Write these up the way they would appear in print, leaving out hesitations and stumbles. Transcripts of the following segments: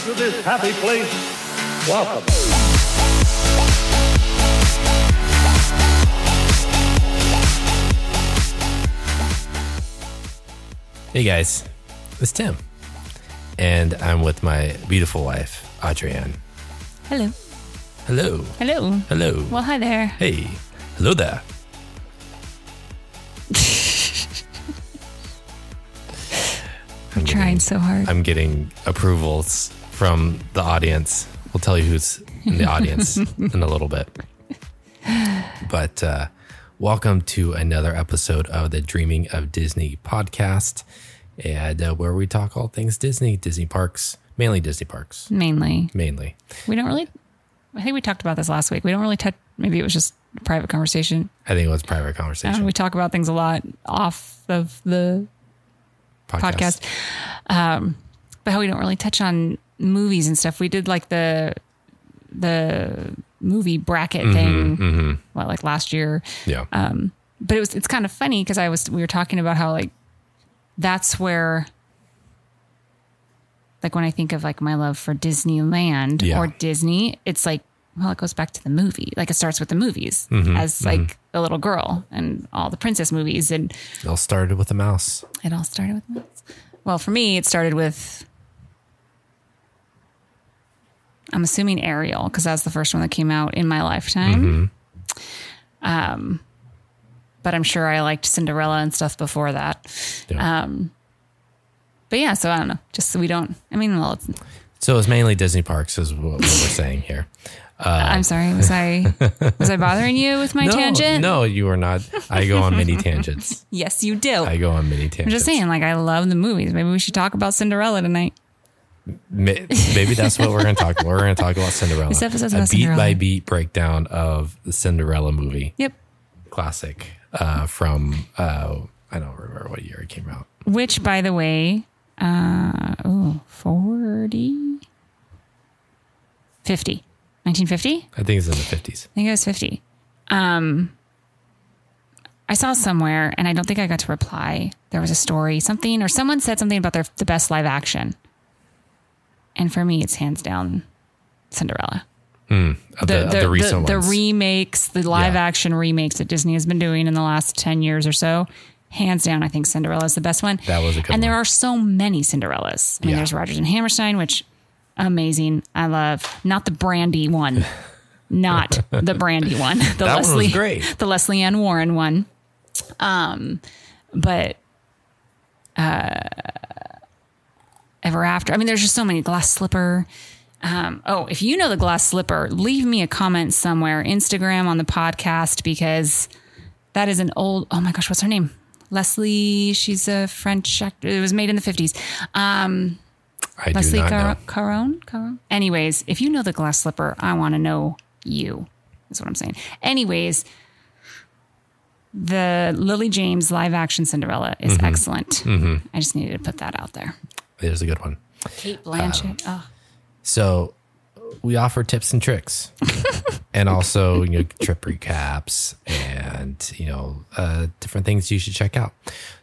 to this happy place, welcome. Hey guys, it's Tim, and I'm with my beautiful wife, Adrienne. Hello. Hello. Hello. Hello. Well, hi there. Hey. Hello there. I'm trying so hard. I'm getting approvals from the audience. We'll tell you who's in the audience in a little bit. But welcome to another episode of the Dreaming of Disney podcast, and where we talk all things Disney, Disney parks, mainly Disney parks. Mainly. We don't really, I think we talked about this last week. We don't really touch, maybe it was just a private conversation. I think it was private conversation. We talk about things a lot off of the podcast. But how we don't really touch on movies and stuff. We did like the movie bracket thing, like last year. Yeah. But it's kind of funny because we were talking about how like that's where, like when I think of like my love for Disneyland or Disney, it's like, well, it goes back to the movie. Like it starts with the movies as like a little girl and all the princess movies. And it all started with a mouse. Well, for me, it started with, I'm assuming Ariel, because that's the first one that came out in my lifetime. But I'm sure I liked Cinderella and stuff before that. Yeah. But yeah, so I don't know. Just so we don't, So it's mainly Disney parks is what we're saying here. I'm sorry. Was I bothering you with my tangent? No, you are not. I go on mini tangents. Yes, you do. I go on mini tangents. I'm just saying, like, I love the movies. Maybe we should talk about Cinderella tonight. Maybe that's what we're going to talk about. We're going to talk about Cinderella. This episode's a about beat Cinderella. by beat breakdown of the Cinderella movie. Yep. Classic from, I don't remember what year it came out. Which, by the way, 50. 1950? I think it's in the 50s. I think it was 50. I saw somewhere, and I don't think I got to reply. There was a story, something, or someone said something about the best live action. And for me, it's hands down Cinderella. The recent ones. The remakes, the live action remakes that Disney has been doing in the last 10 years or so. Hands down, I think Cinderella is the best one. That was a good one. And there are so many Cinderellas. I mean, there's Rodgers and Hammerstein, which amazing. I love. Not the Brandy one. Not the Brandy one. The that one was great. The Leslie Ann Warren one. But Ever After. I mean, there's just so many. Glass Slipper. If you know the Glass Slipper, leave me a comment somewhere, Instagram, on the podcast, because that is an old, oh my gosh, what's her name? Leslie, she's a French actor. It was made in the 50s. Leslie Caron? Anyways, if you know the Glass Slipper, I want to know you. That's what I'm saying. Anyways, the Lily James live action Cinderella is excellent. I just needed to put that out there. It is a good one. Kate Blanchett. So we offer tips and tricks and also, trip recaps and, different things you should check out.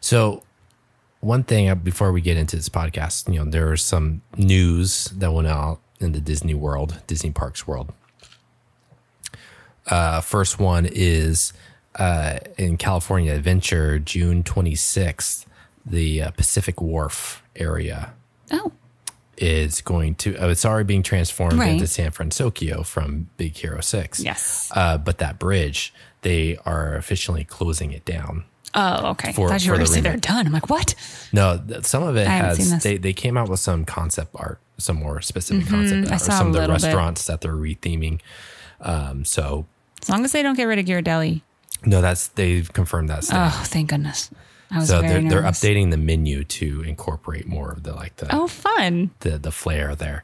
So one thing before we get into this podcast, there is some news that went out in the Disney world, Disney parks world. First one is in California Adventure, June 26th, the Pacific Wharf area. Oh. Is going to, it's already being transformed into San Francisco from Big Hero 6. Yes. But that bridge, they are officially closing it down. Oh, okay. I thought you were going to say they're done. I'm like, what? No, some of it has, they came out with some concept art, some more specific concept art, or some of the restaurants that they're retheming. So as long as they don't get rid of Ghirardelli. No, they've confirmed that. Oh, thank goodness. So they're updating the menu to incorporate more of the fun the flair there.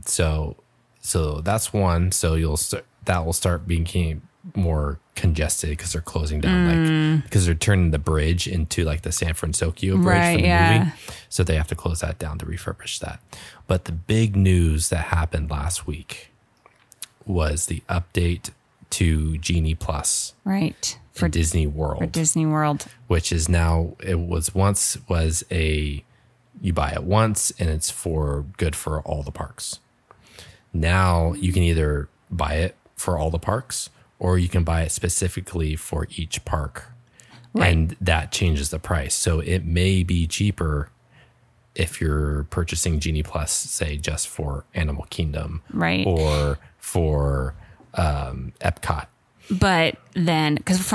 So that's one. So that will start being more congested because they're closing down because they're turning the bridge into like the San Francisco bridge for the movie. So they have to close that down to refurbish that. But the big news that happened last week was the update to Genie Plus. Right. For Disney World. For Disney World. Which is now, it was once was a you buy it once and it's good for all the parks. Now you can either buy it for all the parks or you can buy it specifically for each park. Right. And that changes the price. So it may be cheaper if you're purchasing Genie Plus, say just for Animal Kingdom, right, or for Epcot. But then, because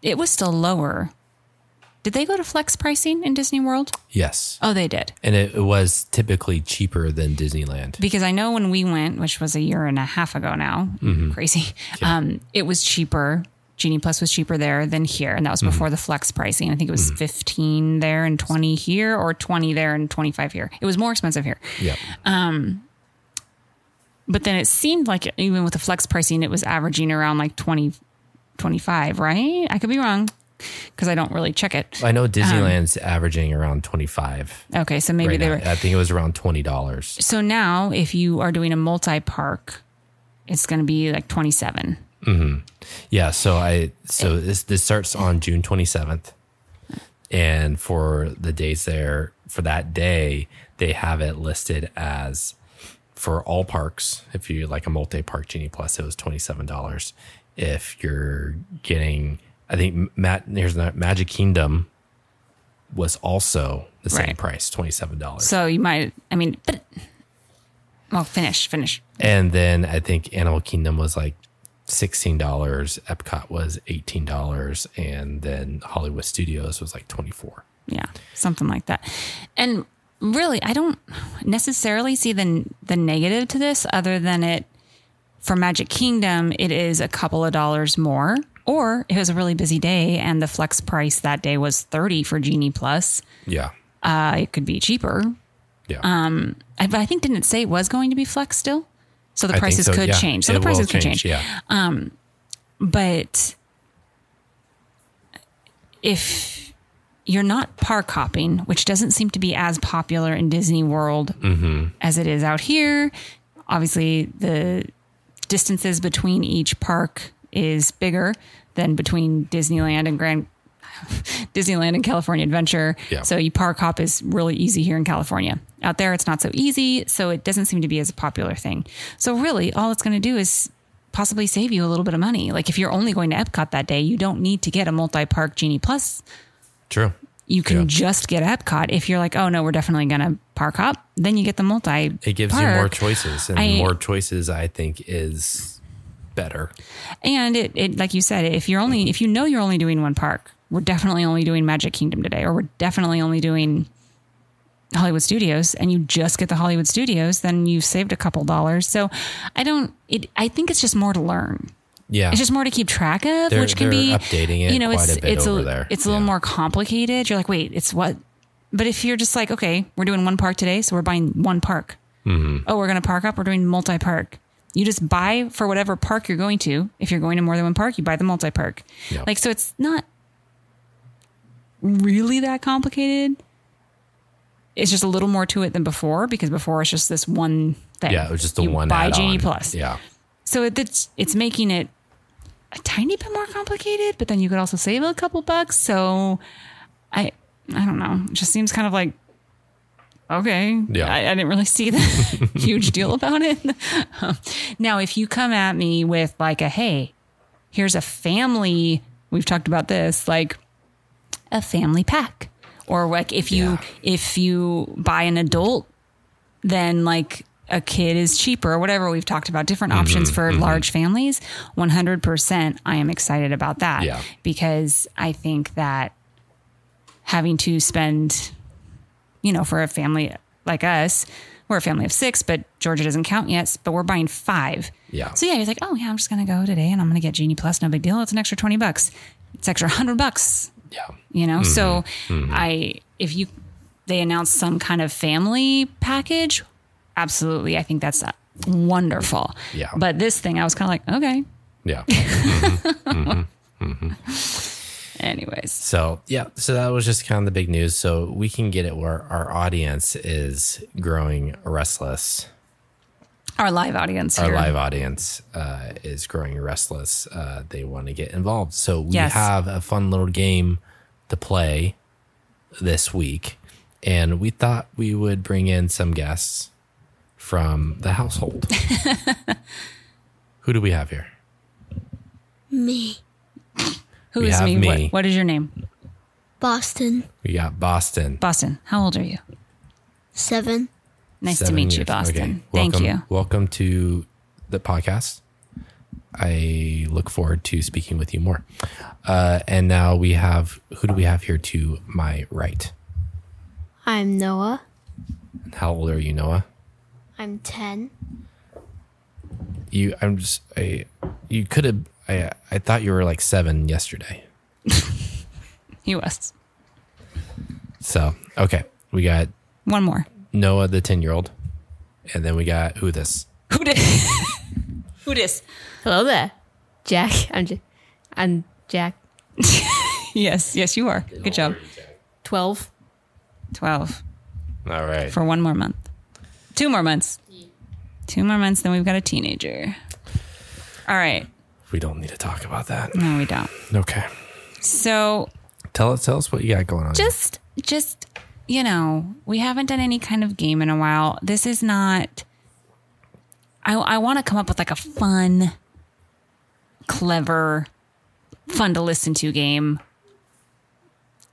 it was still lower. Did they go to flex pricing in Disney World? Yes. Oh, they did. And it was typically cheaper than Disneyland. Because I know when we went, which was a year and a half ago now, crazy, yeah. It was cheaper. Genie Plus was cheaper there than here. And that was before the flex pricing. I think it was 15 there and 20 here, or 20 there and 25 here. It was more expensive here. Yeah. But then it seemed like even with the flex pricing, it was averaging around like 20, 25, right? I could be wrong because I don't really check it. I know Disneyland's averaging around 25. Okay, so maybe they were. I think it was around $20. So now if you are doing a multi-park, it's going to be like 27. Mm-hmm. Yeah, so this starts on June 27th. And for the days there, for that day, they have it listed as for all parks. If you like a multi-park Genie Plus, it was $27. If you're getting, I think Magic Kingdom was also the same price, $27. So you might, finish. And then I think Animal Kingdom was like $16, Epcot was $18, and then Hollywood Studios was like $24. Yeah, something like that. And really, I don't necessarily see the negative to this, other than for Magic Kingdom, it is a couple of dollars more. Or it was a really busy day and the flex price that day was $30 for Genie Plus. Yeah. It could be cheaper. Yeah. I think, didn't it say it was going to be flex still? So the prices could change. So the prices could change. Yeah. But if you're not park hopping, which doesn't seem to be as popular in Disney World as it is out here, obviously the distances between each park is bigger than between Disneyland and California Adventure. Yeah. So you park hop is really easy here in California. Out there, it's not so easy. So it doesn't seem to be as a popular thing. So really all it's going to do is possibly save you a little bit of money. Like if you're only going to Epcot that day, you don't need to get a multi-park Genie Plus. True. You can just get Epcot. If you're like, oh no, we're definitely going to park hop, then you get the multi. It gives you more choices, and more choices I think is better. And it like you said, if you know you're only doing one park, we're definitely only doing Magic Kingdom today, or we're definitely only doing Hollywood Studios, and you just get the Hollywood Studios, then you've saved a couple dollars. So I think it's just more to learn. Yeah. It's just more to keep track of, which can be updating it quite a bit over there. It's a little more complicated. You're like, wait, it's what? But if you're just like, okay, we're doing one park today, so we're buying one park. Mm-hmm. Oh, we're going to park up. We're doing multi-park. You just buy for whatever park you're going to. If you're going to more than one park, you buy the multi-park. Yep. Like, so it's not really that complicated. It's just a little more to it than before, because before it's just this one thing. Yeah, it was just the one buy add-on. Genie Plus. Yeah. So it's making it a tiny bit more complicated, but then you could also save a couple bucks. So I don't know. It just seems kind of like, okay. Yeah. I didn't really see the huge deal about it. Now, if you come at me with like hey, here's a family, we've talked about this, like a family pack, or like if you buy an adult, then like a kid is cheaper or whatever. We've talked about different options for large families. 100%. I am excited about that because I think that having to spend, for a family like us, we're a family of 6, but Georgia doesn't count yet, but we're buying 5. Yeah. So yeah, he's like, oh yeah, I'm just going to go today and I'm going to get Genie Plus. No big deal. It's an extra $20. It's extra $100. Yeah. So if they announce some kind of family package, absolutely. I think that's wonderful. Yeah. But this thing, I was kind of like, okay. Yeah. Anyways. So that was just kind of the big news. So we can get it where our audience is growing restless. Our live audience is growing restless. They want to get involved. So we have a fun little game to play this week. And we thought we would bring in some guests from the household. Who do we have here? Me. Who We is have me? me. What is your name? Boston. We got Boston. Boston. How old are you? 7. Nice to 7 meet you, years. Boston. Okay. Thank Welcome, you. Welcome to the podcast. I look forward to speaking with you more. And now we have, who do we have here to my right? I'm Noah. How old are you, Noah? I'm 10. You could have, I thought you were like 7 yesterday. He was. So, okay. We got One more. Noah, the 10-year-old. And then we got who this? Who dis? Who dis? Hello there. Jack. I'm Jack. Yes, you are. Good job. 12. 12 All right. for 1 more month. 2 more months. 2 more months, then we've got a teenager. All right. We don't need to talk about that. No, we don't. Okay. So Tell us what you got going on. just we haven't done any kind of game in a while. This is not. I want to come up with like a fun, clever, fun to listen to game.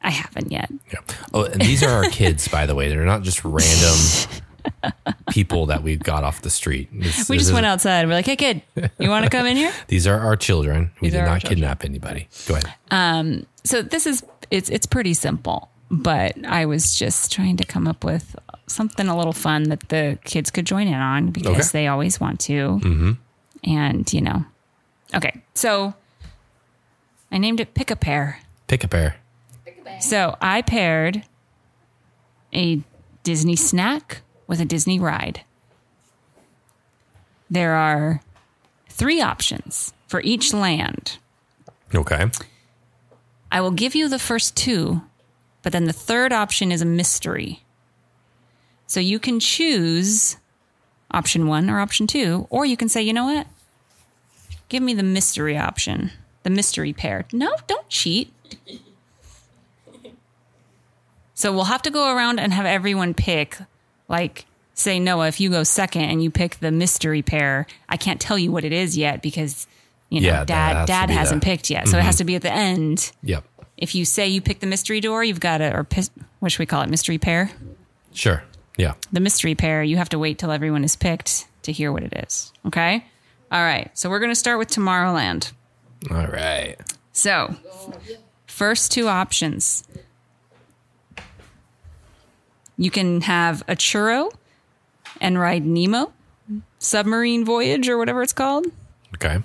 I haven't yet. Yeah. Oh, and these are our kids, by the way. They're not just random people that we got off the street. We just went outside. We're like, hey, kid, you want to come in here? These are our children. We These did are our not children. kidnap anybody. Go ahead. So this is it's pretty simple, but I was just trying to come up with something a little fun that the kids could join in on because Okay. they always want to. Mm-hmm. And okay. So I named it Pick a Pair. Pick a pair. So I paired a Disney snack with a Disney ride. There are 3 options for each land. Okay. I will give you the first 2, but then the third option is a mystery. So you can choose option 1 or option 2, or you can say, you know what? Give me the mystery option, the mystery pair. No, don't cheat. So we'll have to go around and have everyone pick, like, say, Noah, if you go second and you pick the mystery pair, I can't tell you what it is yet because, Yeah, that has to dad be hasn't the- picked yet. So it has to be at the end. Yep. If you say you pick the mystery door, you've got to, what should we call it? Mystery pair? Sure. Yeah. The mystery pair, you have to wait till everyone is picked to hear what it is. Okay? All right. So we're going to start with Tomorrowland. All right. So, first 2 options. You can have a churro and ride Nemo, Submarine Voyage, or whatever it's called, Okay.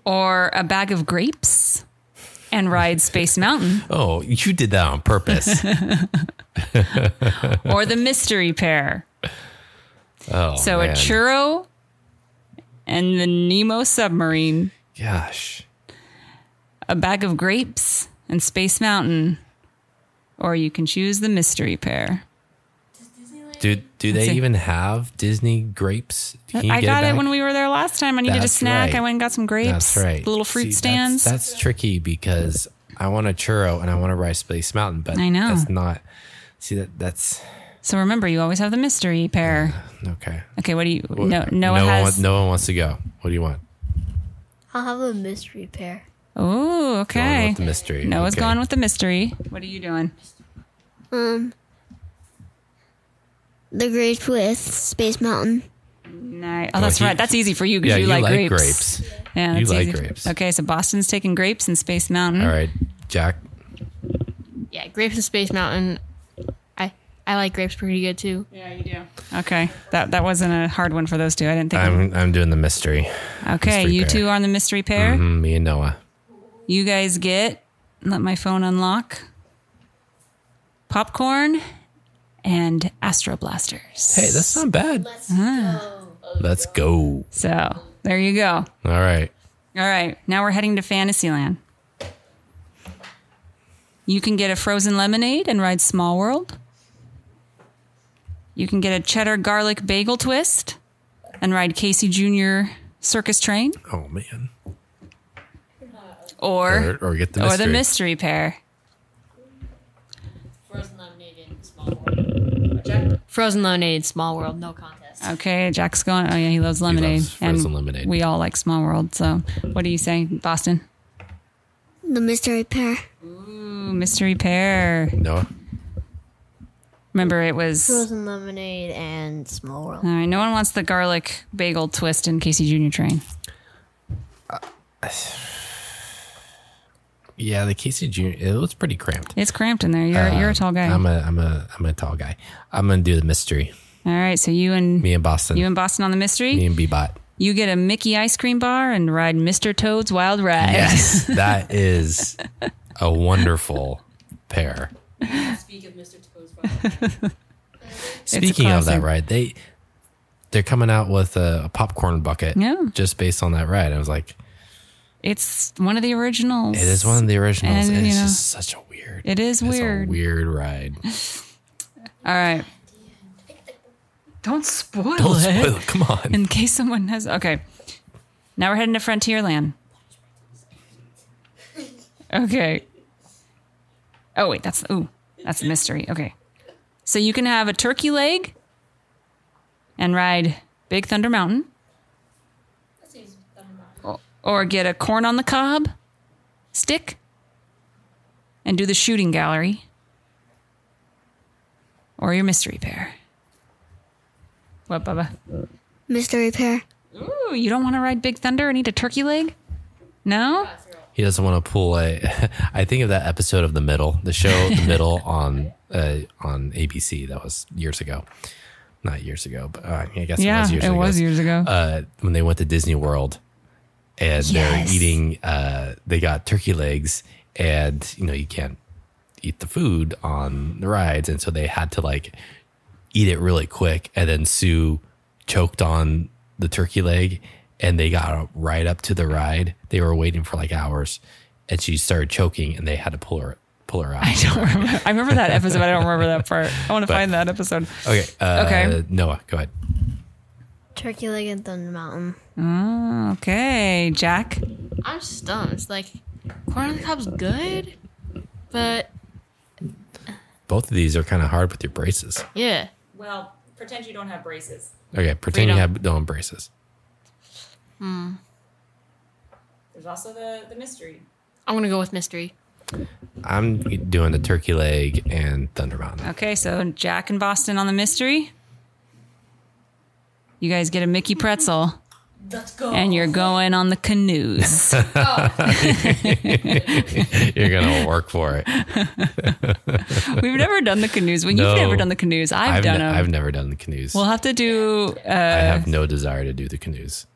or a bag of grapes and ride Space Mountain, Oh, you did that on purpose. or the mystery pair. Oh, So man. a churro and the Nemo submarine, Gosh. a bag of grapes and Space Mountain, or you can choose the mystery pair. Do they see. even have Disney grapes? Can you I get got it back? when we were there last time. I needed a That's snack. right. I went and got some grapes. That's right. The little fruit See, stands. That's tricky because I want a churro and I want to ride Space Mountain, but I know. that's not. See that's So remember, you always have the mystery pair. okay. Okay, what do you? Noah no has. no one wants to go. What do you want? I'll have a mystery pair. Oh, Going okay. with the mystery. Noah's Okay. gone with the mystery. What are you doing? The grapes with Space Mountain. Nice. Oh, that's he- right. That's easy for you because Yeah, you like grapes. Yeah, You that's like easy. grapes. Okay, so Boston's taking grapes and Space Mountain. All right, Jack. Yeah, grapes and Space Mountain. I like grapes pretty good too. Yeah, you do. Okay, that wasn't a hard one for those two. I didn't think. I'm doing the mystery. Okay, mystery you pair. 2 are on the mystery pair. Me and Noah. You guys get. Let my phone unlock. Popcorn and Astro Blasters. Hey, that's not bad. Let's go. So there you go. All right. All right, now we're heading to Fantasyland. You can get a frozen lemonade and ride Small World. You can get a cheddar garlic bagel twist and ride Casey Jr. Circus Train, Oh man. or Or get the mystery. mystery pair. Frozen lemonade and Frozen lemonade, Small World, no contest. Okay, Jack's going. Oh yeah, he loves lemonade. loves frozen lemonade. We all like Small World. So, what do you say, Boston? The mystery pear. Ooh, mystery pear. Noah? Remember, it was. Frozen lemonade and Small World. All right, no one wants the garlic bagel twist in Casey Junior train. Yeah, the Casey Jr. It was pretty cramped. It's cramped in there. You're a tall guy. I'm a tall guy. I'm gonna do the mystery. All right, so you and Boston. You and Boston on the mystery. Me and B-Bot. You get a Mickey ice cream bar and ride Mr. Toad's Wild Ride. Yes, that is a wonderful pair. Speak of Mr. Toad's Speaking of that classic. ride, they're coming out with a popcorn bucket. Yeah. Just based on that ride, I was like, It's one of the originals. it is one of the originals. And, And it's you know, just such a weird. It is it's weird. a weird ride. All right. Don't spoil Don't it. spoil it. Come on. In case someone has. Okay. Now we're heading to Frontierland. Okay. Oh, wait. That's a mystery. Okay. So you can have a turkey leg and ride Big Thunder Mountain. Or get a corn on the cob stick and do the shooting gallery. Or your mystery pair. What, Bubba? Mystery pear. Ooh, you don't want to ride Big Thunder and eat a turkey leg? No? He doesn't want to pull a. I think of that episode of The Middle, the show The Middle on ABC. That was years ago. Not years ago, but I guess it was years ago. it was years ago. When they went to Disney World and they're eating, they got turkey legs, and you can't eat the food on the rides, and so they had to like eat it really quick, and then Sue choked on the turkey leg, and they got right up to the ride. They were waiting for like hours, and she started choking, and they had to pull her out. I don't remember. I remember that episode, but I don't remember that part. I want to find that episode. Okay. Okay. Noah, go ahead. Turkey leg and Thunder Mountain. Oh, okay. Jack? I'm stunned. It's like, corn on the cob's good, but Both of these are kind of hard with your braces. yeah. Well, pretend you don't have braces. Okay, pretend you Freedom. have no braces. There's also the mystery. I'm going to go with mystery. I'm doing the turkey leg and Thunder Mountain. Okay, so Jack and Boston on the mystery. You guys get a Mickey pretzel. Let's go. And you're going on the canoes. You're gonna work for it. We've never done the canoes. Well, No. you've never done the canoes. I've done them. I've never done the canoes. We'll have to do. I have no desire to do the canoes.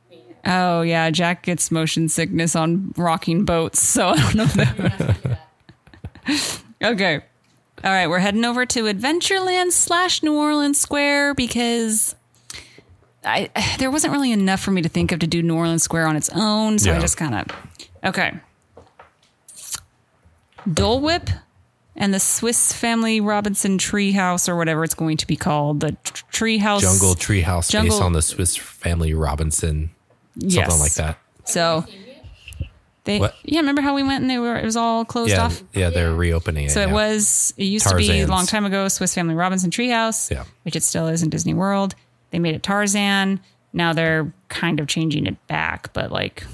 Oh yeah, Jack gets motion sickness on rocking boats, so I don't know. That. Okay, all right, we're heading over to Adventureland / New Orleans Square because there wasn't really enough for me to think of to do New Orleans Square on its own, so I Yeah. just kind of okay. Dole Whip and the Swiss Family Robinson Treehouse, or whatever it's going to be called, the treehouse Jungle Treehouse Jungle- based on the Swiss Family Robinson, something Yes. like that. So they, What? yeah, remember how we went and it was all closed Yeah, off? yeah, they're reopening it. So it yeah. used to be a Tarzan's. long time ago, Swiss Family Robinson Treehouse, Yeah. which it still is in Disney World. They made it Tarzan. Now they're kind of changing it back, but like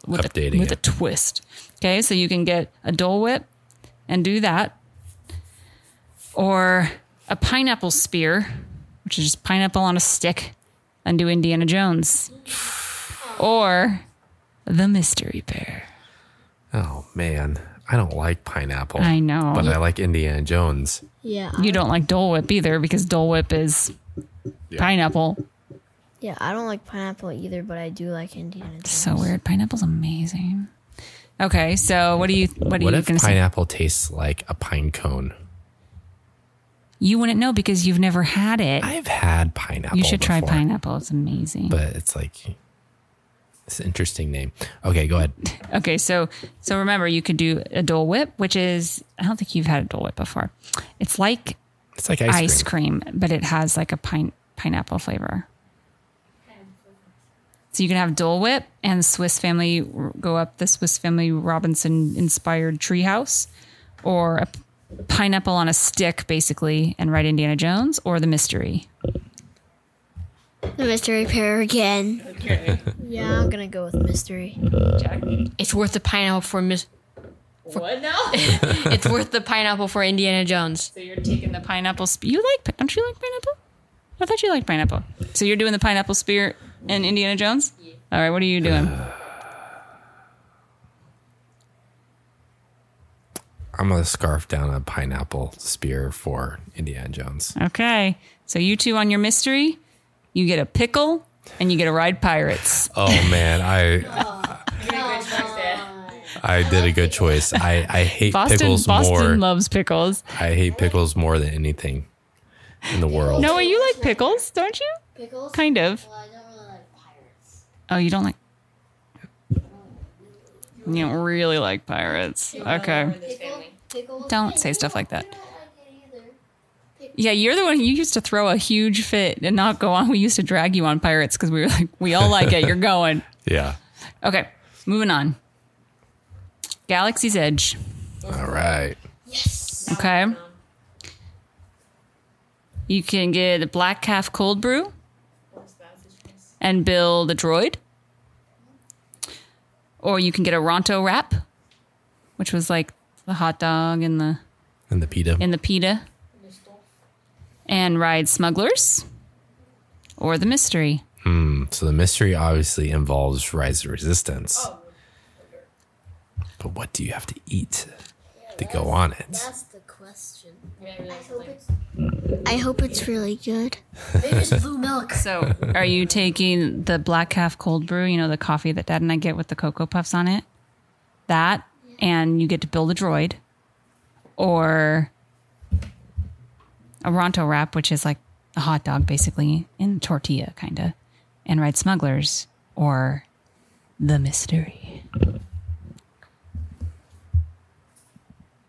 Updating with a it. twist. Okay, so you can get a Dole Whip and do that. Or a pineapple spear, which is just pineapple on a stick, and do Indiana Jones. Or the mystery pair. Oh man, I don't like pineapple. I know. but I like Indiana Jones. Yeah. You don't like Dole Whip either because Dole Whip is pineapple. Yeah, I don't like pineapple either, but I do like Indiana Jones. So weird. Pineapple's amazing. Okay, so what are you What going if to say? pineapple tastes like a pine cone? You wouldn't know because you've never had it. I've had pineapple. You should try before, pineapple. It's amazing. but it's like it's an interesting name. Okay, go ahead. Okay, so remember you could do a Dole Whip, which is I don't think you've had a Dole Whip before. It's like It's like ice cream, but it has like a pineapple flavor. So you can have Dole Whip and Swiss Family go up the Swiss Family Robinson inspired treehouse, or pineapple on a stick, basically, and ride Indiana Jones, or the mystery? The mystery pair again. Okay. Yeah, I'm gonna go with mystery. Jack? It's worth the pineapple for What now? It's worth the pineapple for Indiana Jones. So you're taking the pineapple spear. Don't you like pineapple? I thought you liked pineapple. So you're doing the pineapple spear in Indiana Jones? Yeah. All right, what are you doing? I'm going to scarf down a pineapple spear for Indiana Jones. Okay. So you two on your mystery, you get a pickle and you get to ride pirates. Oh, man. I did a good choice. I hate pickles more. Boston loves pickles. I hate pickles more than anything in the world. Noah, you like pickles, don't you? Pickles? Kind of. Well, I don't really like pirates. Oh, you don't like... You don't really like pirates. Okay. Pickles? Don't say stuff like that. Yeah, you're the one who used to throw a huge fit and not go on. We used to drag you on pirates because we were like, we all like it. You're going. Yeah. Okay, moving on. Galaxy's Edge. All right. Yes. Okay. You can get a Black Calf cold brew and build a droid. Or you can get a Ronto wrap, which was like the hot dog and the pita. And ride smugglers. Or the mystery. So the mystery obviously involves Rise of Resistance. But what do you have to eat to go on it? That's the question. I hope it's really good. Maybe it's blue milk. So, are you taking the Black Calf cold brew, you know, the coffee that Dad and I get with the Cocoa Puffs on it? That, and you get to build a droid. Or a Ronto wrap, which is like a hot dog, basically, in tortilla, kind of. And ride smugglers. Or the mystery.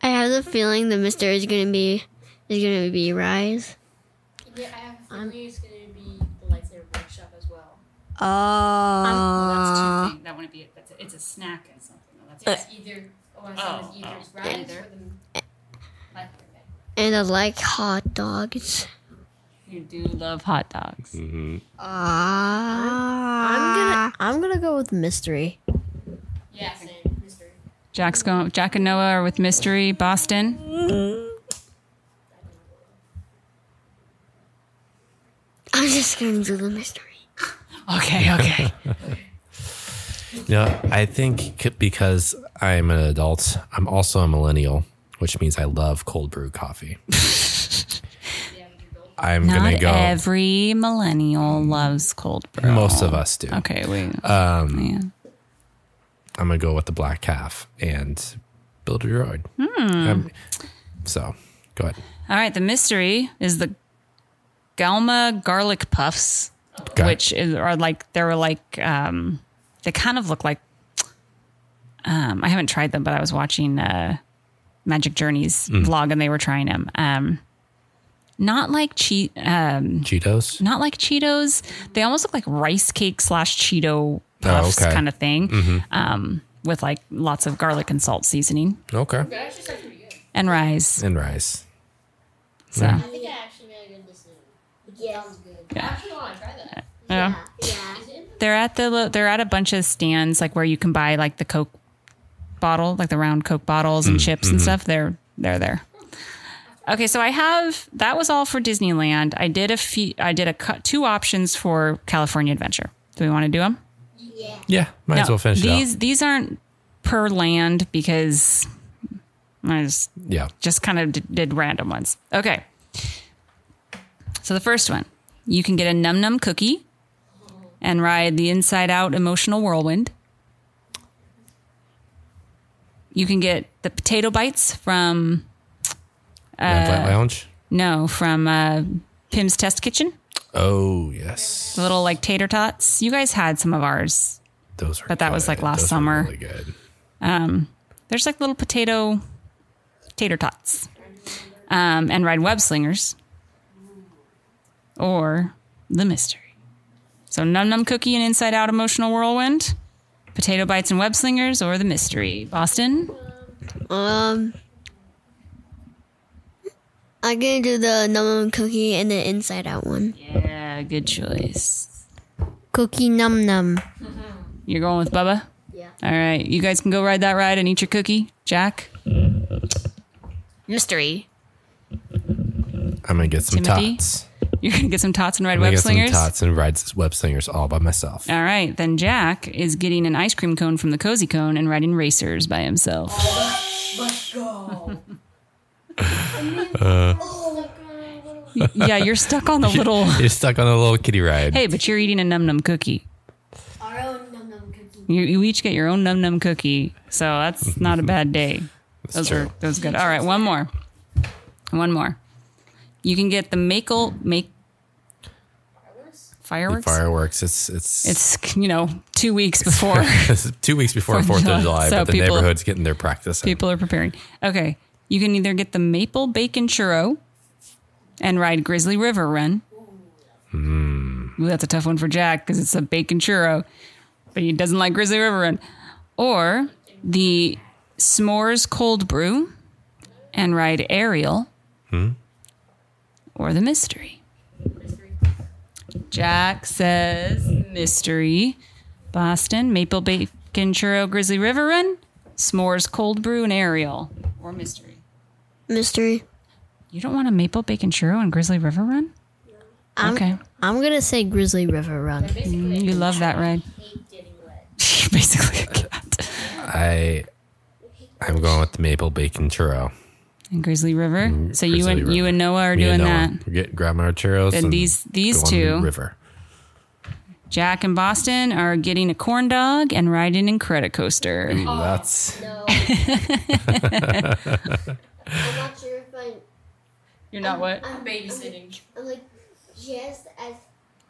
I have the feeling the mystery is gonna be Rise. Yeah, I have a feeling it's going to be the lightsaber workshop as well. That's two things. That wouldn't be it. It's a snack and something. It's either Rise or the And I like hot dogs. You do love hot dogs. I'm gonna go with mystery. Yeah, same. Mystery. Jack and Noah are with mystery. Boston. I'm just gonna do the mystery. Okay. Yeah, I think because I'm an adult, I'm also a millennial, which means I love cold brew coffee. I'm Not gonna go. every millennial loves cold brew. Most of us do. Okay, I'm gonna go with the Black Calf and build a droid. So go ahead. All right, the mystery is the Galma garlic puffs, which are like they kind of look like. I haven't tried them, but I was watching Magic Journeys vlog, and they were trying them. Not like Cheetos. Not like Cheetos. They almost look like rice cake / Cheeto puffs kind of thing, with like lots of garlic and salt seasoning. Okay. And rice. And rice. So. I think I actually made a good decision. Yeah. Sounds good. I actually want to try that. Yeah. They're at a bunch of stands like where you can buy like the Coke bottle, like the round Coke bottles and chips and stuff. They're there. Okay, so that was all for Disneyland. I did two options for California Adventure. Do we want to do them? Yeah, might as well finish it out. These aren't per land because I just kind of did random ones. Okay. So the first one, you can get a Num Num cookie and ride the Inside Out Emotional Whirlwind. You can get the potato bites from Lamplight Lounge? No, from Pim's Test Kitchen. Oh, yes. The little like tater tots. You guys had some of ours. Those were But that was like last summer. Really good. There's like little potato tater tots. And ride web slingers. Or the mystery. So Num Num Cookie and Inside Out Emotional Whirlwind. Potato bites and web slingers or the mystery. Boston? I'm gonna do the Num Num cookie and the inside out one. Yeah, good choice. Cookie Num Num. You're going with Bubba? Yeah. All right. You guys can go ride that ride and eat your cookie. Jack? Mystery. I'm gonna get some Timothy? tots. You're going to get some tots and ride I'm gonna web get some slingers? tots and ride web slingers all by myself. All right. Then Jack is getting an ice cream cone from the Cozy Cone and riding racers by himself. Let's go. Yeah, you're stuck on the little... You're stuck on a little kiddie ride. Hey, but you're eating a Num Num cookie. Our own Num Num cookie. You each get your own Num Num cookie. So that's not a bad day. Those true. are good. All right, one more. You can get the fireworks. Fireworks. It's It's 2 weeks before 2 weeks before 4th of July, So but the people- neighborhood's getting their practice in. people are preparing. Okay, you can either get the maple bacon churro and ride Grizzly River Run. Ooh, that's a tough one for Jack because it's a bacon churro, but he doesn't like Grizzly River Run. Or the s'mores cold brew and ride Ariel. Or the mystery. Jack says mystery. Boston, maple bacon churro, Grizzly River Run, s'mores cold brew, and Ariel. Or mystery. Mystery. You don't want a maple bacon churro and Grizzly River Run? Okay. I'm gonna say Grizzly River Run. You love that ride. Basically a cat. I'm going with the maple bacon churro. And Grizzly River. So you Grizzly and you River. and Noah are Me doing and that. Noah, we're grabbing our churros And and these going two- river. Jack and Boston are getting a corn dog and riding in Credit Coaster. Ooh, that's No. I'm not sure if You're not what? I'm babysitting.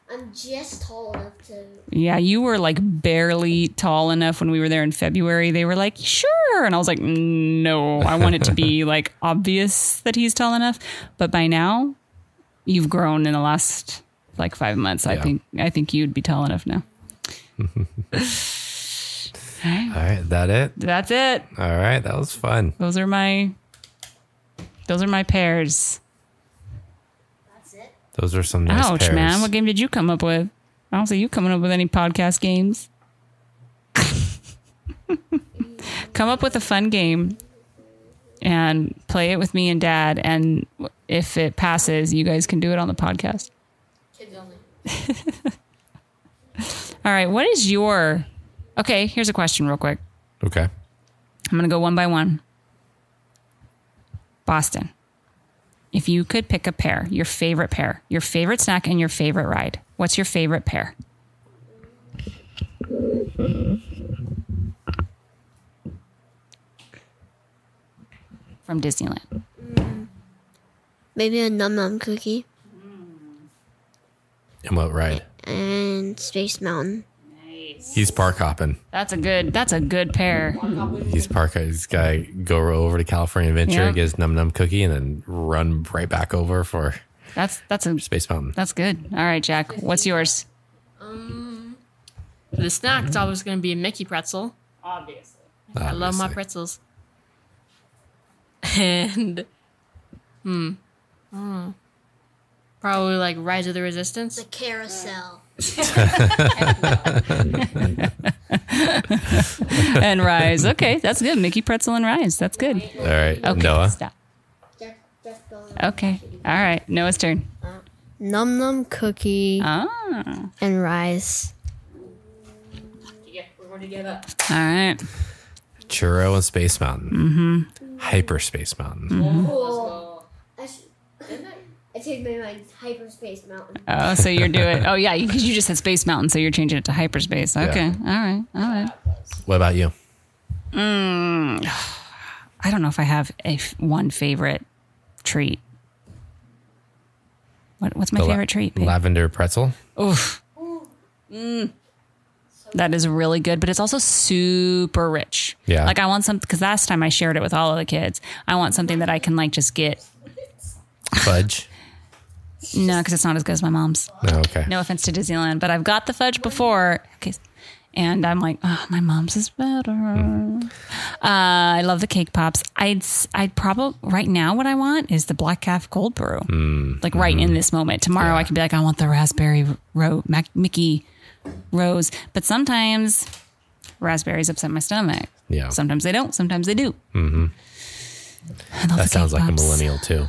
I'm just tall enough to. Yeah, you were like barely tall enough when we were there in February. They were like, sure. And I was like, no, I want it to be like obvious that he's tall enough. But by now, you've grown in the last like 5 months. Yeah. I think you'd be tall enough now. all right. That it? That's it. All right. That was fun. Those are my pairs. That's it. Those are some nice Ouch, pairs. man. What game did you come up with? I don't see you coming up with any podcast games. Come up with a fun game and play it with me and Dad. And if it passes, you guys can do it on the podcast. Kids only. All right. What is your... Okay, here's a question real quick. Okay. I'm going to go one by one. Boston. If you could pick a pair, your favorite snack and your favorite ride, what's your favorite pair? From Disneyland. Maybe a Num Num cookie And what ride? and Space Mountain. He's park hopping. That's a good pair. He's got to go over to California Adventure, Yeah. get his Num Num cookie, and then run right back over for That's Space Mountain. good. All right, Jack, what's yours? For the snack, it's always going to be a Mickey pretzel. Obviously. I love my Obviously. pretzels. And, probably like Rise of the Resistance. The carousel. And Rise. Okay, that's good. Mickey Pretzel and Rise. That's good. All right. Okay, Noah. stop. Okay. All right. Noah's turn. Num Num cookie Ah. and rice. All right. Churro and Space Mountain. Mm-hmm. Hyperspace Mountain. Cool. I changed my mind. Hyperspace Mountain. Oh, so you're doing. Oh, yeah, because you just said Space Mountain, so you're changing it to hyperspace. Okay. Yeah. All right. What about you? I don't know if I have one favorite treat. What's my favorite treat? babe? Lavender pretzel. Oof. That is really good, but it's also super rich. Yeah. Like I want something, because last time I shared it with all of the kids. I want something that I can like just get. Fudge. No, because it's not as good as my mom's. No, okay. No offense to Disneyland, but I've got the fudge before. Okay. And I'm like, oh, my mom's is better. I love the cake pops. I'd probably, right now what I want is the Black Calf cold brew. Like right in this moment. Tomorrow I could be like, I want the raspberry Mickey Rose. But sometimes raspberries upset my stomach. Yeah. Sometimes they don't. Sometimes they do. That sounds like a millennial too.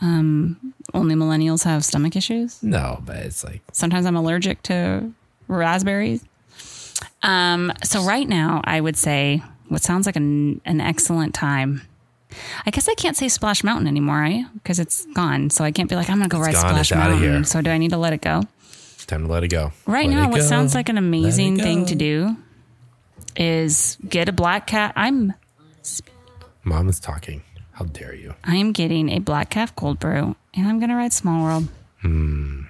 Only millennials have stomach issues. No, but it's like, Sometimes I'm allergic to raspberries. So right now, I would say what sounds like an excellent time. I guess I can't say Splash Mountain anymore, because it's gone. So I can't be like, I'm going to go ride gone. Splash It's outta Mountain. here. So do I need to let it go? it's time to let it go. Right Let now, it what go. sounds like an amazing Let it thing go. to do is get a Black Cat. Mom is talking. How dare you? I am getting a Black Calf cold brew, and I'm going to ride Small World. And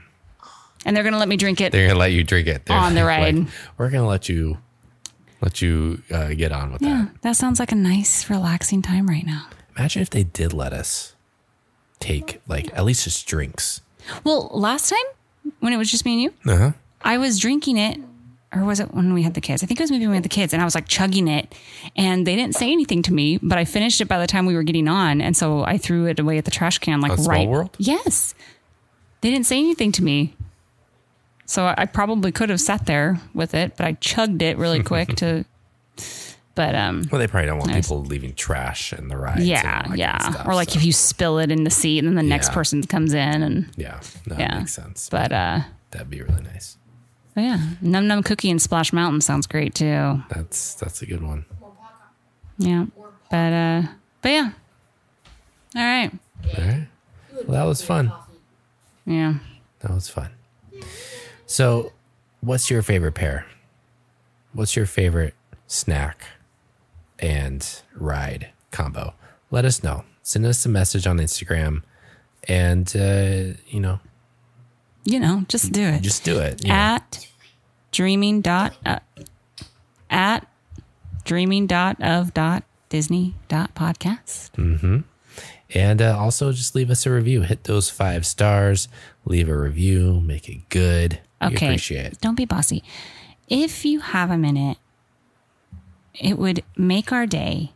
they're going to let me drink it. They're gonna let you drink it. They're On the ride. we're gonna let you get on with Yeah, that. that sounds like a nice, relaxing time right now. Imagine if they did let us take like at least just drinks. Well, last time when it was just me and you, Uh huh. I was drinking it, or was it when we had the kids? I think it was maybe when we had the kids, and I was like chugging it, and they didn't say anything to me, but I finished it by the time we were getting on, and so I threw it away at the trash can, like On Small right. World? Yes, they didn't say anything to me, so I probably could have sat there with it, but I chugged it really quick to. But Well, they probably don't want Nice. people leaving trash in the rides. yeah, and all that kind yeah, of stuff, or like so. if you spill it in the seat, and then the next Yeah. person comes in, and Yeah, no, yeah, that makes sense. But That'd be really nice. but yeah, Num Num Cookie and Splash Mountain sounds great too. That's a good one. Yeah. But yeah. All right. All right. Well, that was fun. Yeah. That was fun. So, what's your favorite pair? What's your favorite snack and ride combo? Let us know. Send us a message on Instagram, and Just do it. just do it. you know. at dreaming.of.disney.podcast. And also just leave us a review. Hit those 5 stars. Leave a review. Make it good. We Okay. appreciate it. Don't be bossy. If you have a minute, it would make our day.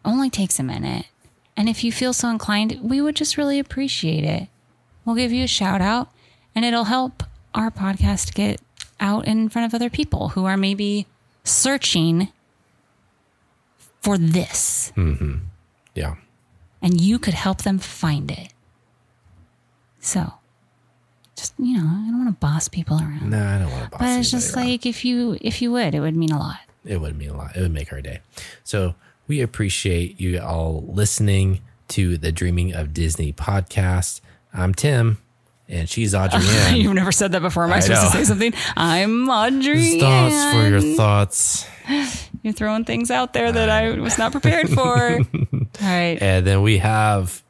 Only takes a minute. And if you feel so inclined, we would just really appreciate it. We'll give you a shout out, and it'll help our podcast get out in front of other people who are maybe searching for this. Yeah. And you could help them find it. So, just, I don't want to boss people around. No, I don't want to boss But it's just anybody around. like, if you would, it would mean a lot. It would mean a lot. It would make our day. So we appreciate you all listening to the Dreaming of Disney podcast. I'm Tim, and she's Audrey-Ann. You've never said that before. Am I supposed know. to say something? I'm Audrey. Thoughts for your thoughts. You're throwing things out there that I was not prepared for. All right. And then we have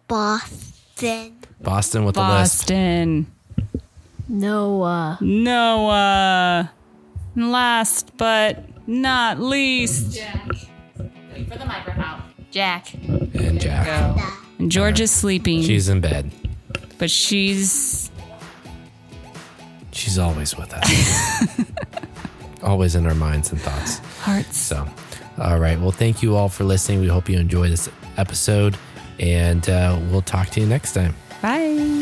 Boston. Boston with the list. Boston. Noah. Noah. And last but not least, Wait for the microphone. Jack. And Jack. and George is sleeping, She's in bed. but she's She's always with us. Always in our minds and thoughts. hearts. So, all right. Well, thank you all for listening. We hope you enjoy this episode, and we'll talk to you next time. Bye.